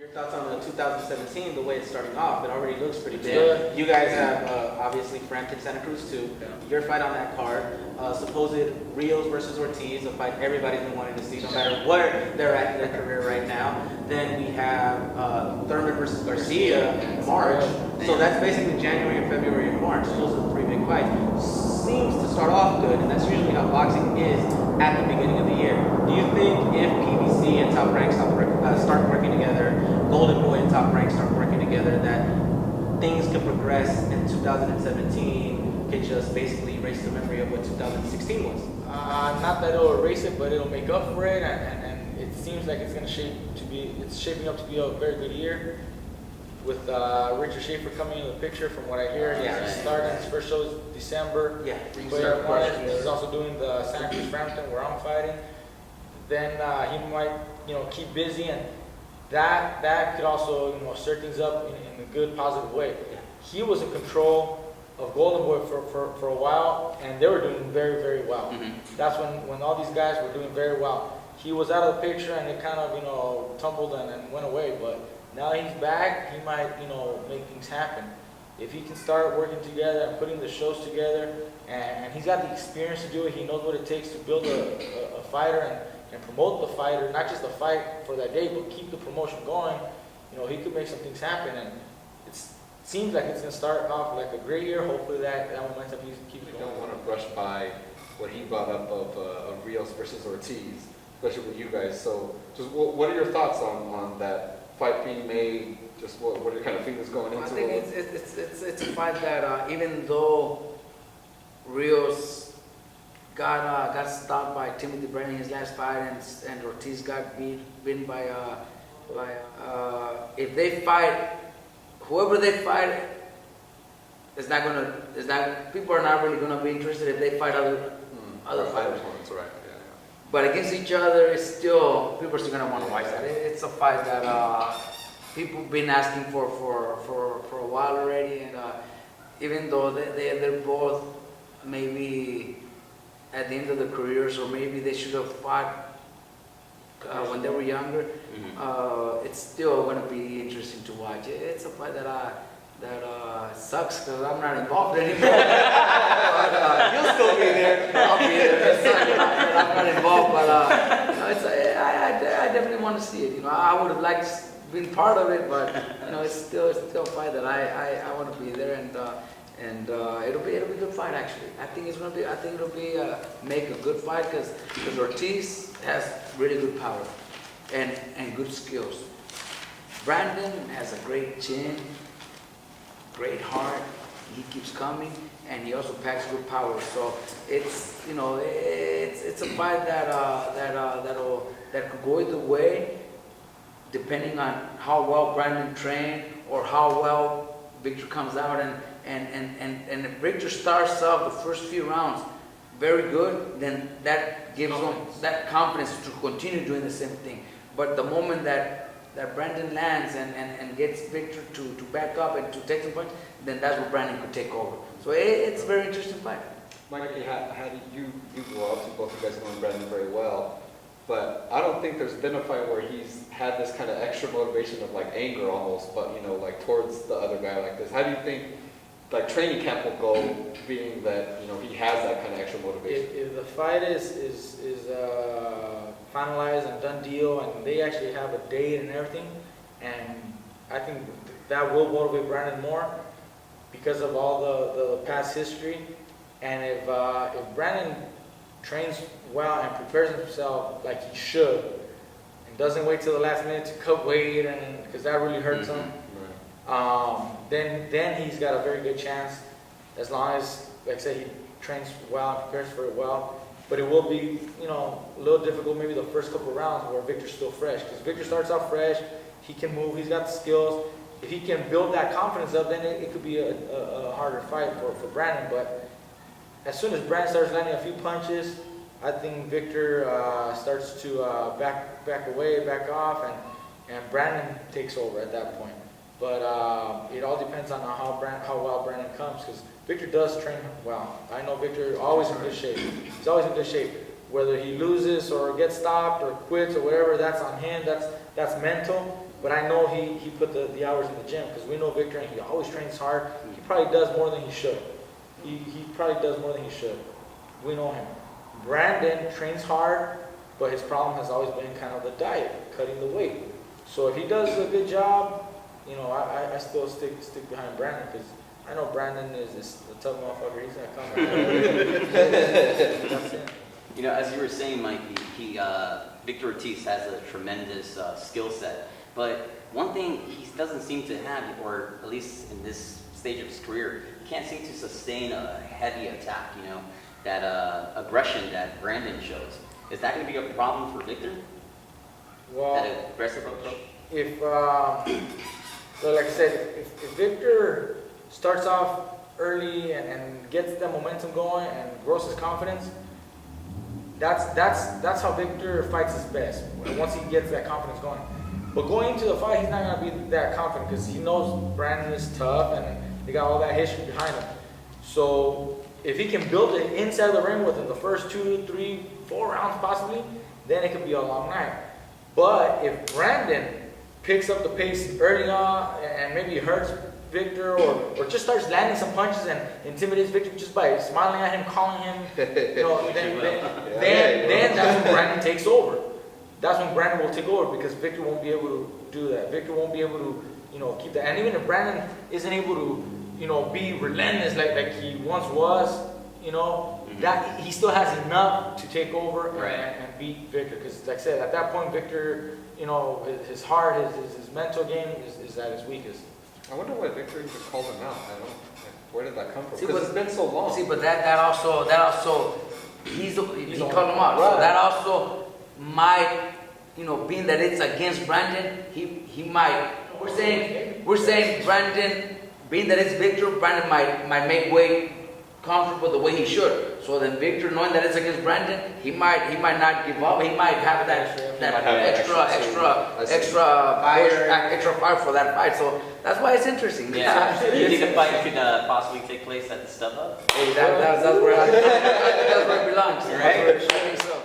Your thoughts on the 2017, the way it's starting off? It already looks pretty big. Yeah. You guys have obviously Frampton Santa Cruz too. Yeah. Your fight on that card, supposed Rios versus Ortiz, a fight everybody's been wanting to see, no matter where they're at in their career right now. Then we have Thurman versus Garcia in March. So that's basically January and February and March. Those are the three big fights. Seems to start off good, and that's usually how boxing is at the beginning of the year. Do you think if PBC and Top Rank start working together, Golden Boy and Top Rank start working together, that things can progress in 2017, can just basically erase the memory of what 2016 was? Not that it'll erase it, but it'll make up for it, and it seems like it's shaping up to be a very good year. With Richard Schaefer coming into the picture, from what I hear, he's starting his first show is December. Yeah, He's also doing the Santa Cruz Frampton where I'm fighting. Then he might, keep busy, and that could also, stir things up in a good, positive way. He was in control of Golden Boy for a while, and they were doing very, very well. Mm-hmm. That's when all these guys were doing very well. He was out of the picture, and it kind of, tumbled and went away, but now he's back, he might, make things happen. If he can start working together and putting the shows together, and he's got the experience to do it, he knows what it takes to build a fighter and promote the fighter, not just the fight for that day, but keep the promotion going, he could make some things happen. And it seems like it's going to start off like a great year. Hopefully that momentum keeps going. I don't want to brush by what he brought up of Rios versus Ortiz, especially with you guys. So just what are your thoughts on that fight being made? Just what are your kind of feelings going into I think it? it's a fight that even though Rios got stopped by Ortiz-Brandon in his last fight, and Ortiz got beaten by if they fight, whoever they fight, people are not really gonna be interested if they fight other fighters. That's right. Yeah. But against each other, people are still gonna want to watch that. It's a fight that people have been asking for a while already, and even though they're both maybe at the end of their careers, or maybe they should have fought when they were younger, it's still going to be interesting to watch. It's a fight that sucks because I'm not involved anymore. You'll still be there. I'll be there. I'm not involved, but I definitely want to see it. I would have liked being part of it, but it's still a fight that I want to be there, and it'll be a good fight actually. I think it'll be make a good fight because Ortiz has really good power and good skills. Brandon has a great chin, great heart. He keeps coming, and he also packs good power. So it's a fight that could go either way, depending on how well Brandon trained or how well Victor comes out. And if Victor starts off the first few rounds very good, then that gives him that confidence to continue doing the same thing. But the moment that Brandon lands and gets Victor to back up and to take some punch, then that's where Brandon could take over. So it's a very interesting fight. Mikey, how do you obviously both of you guys know Brandon very well, but I don't think there's been a fight where he's had this kind of extra motivation of like anger almost, but like towards the other guy like this. How do you think like training camp will go, being that he has that kind of extra motivation? If the fight is finalized and done deal, and they actually have a date and everything, and I think that will motivate Brandon more because of all the past history. And if Brandon trains well and prepares himself like he should, and doesn't wait till the last minute to cut weight, and because that really hurts him. Then he's got a very good chance, as long as, like I said, he trains well and prepares for it well. But it will be, a little difficult maybe the first couple of rounds where Victor's still fresh. Because Victor starts off fresh, he can move, he's got the skills. If he can build that confidence up, then it could be a harder fight for Brandon. But as soon as Brandon starts landing a few punches, I think Victor starts to back away, back off, and Brandon takes over at that point. But it all depends on how well Brandon comes, because Victor does train well. I know Victor always in good shape. He's always in good shape. whether he loses or gets stopped or quits or whatever, that's on him. That's mental. But I know he put the hours in the gym because we know Victor and he always trains hard. He probably does more than he should. He probably does more than he should. We know him. Brandon trains hard, but his problem has always been kind of the diet, cutting the weight. So if he does a good job, you know, I still stick behind Brandon because I know Brandon is a tough motherfucker. He's gonna come. That's it. You know, as you were saying, Mikey, Victor Ortiz has a tremendous skill set. But one thing he doesn't seem to have, or at least in this stage of his career, he can't seem to sustain a heavy attack, you know, that aggression that Brandon shows. Is that going to be a problem for Victor? Well, That aggressive approach? if so like I said, if Victor starts off early and gets the momentum going and grows his confidence, that's how Victor fights his best. Once he gets that confidence going. But going into the fight, he's not going to be that confident because he knows Brandon is tough and they got all that history behind him. So if he can build it inside the ring within the first 2, 3, 4 rounds possibly, then it could be a long night. But if Brandon picks up the pace early on and maybe hurts Victor or just starts landing some punches and intimidates Victor just by smiling at him, calling him, you know, then that's when Brandon takes over. That's when Brandon will take over because Victor won't be able to do that. Victor won't be able to, you know, keep that. And even if Brandon isn't able to, you know, be relentless like he once was, you know, that he still has enough to take over and beat Victor. Because like I said, at that point, Victor, you know, his heart, his mental game is at his weakest. I wonder why Victor even called him out. I don't. Like, where did that come from? See, Because it's been so long. See, but that also he called him out. Right. So that also might, you know, being that it's against Brandon, he might. We're saying Brandon, being that it's Victor, Brandon might make weight comfortable the way he should. So then Victor, knowing that it's against Brandon, he might not give up. He might have that extra fire for that fight. So that's why it's interesting. Yeah. Do you think the fight could possibly take place at the stub up? Hey, that's where it belongs. Right. I think so.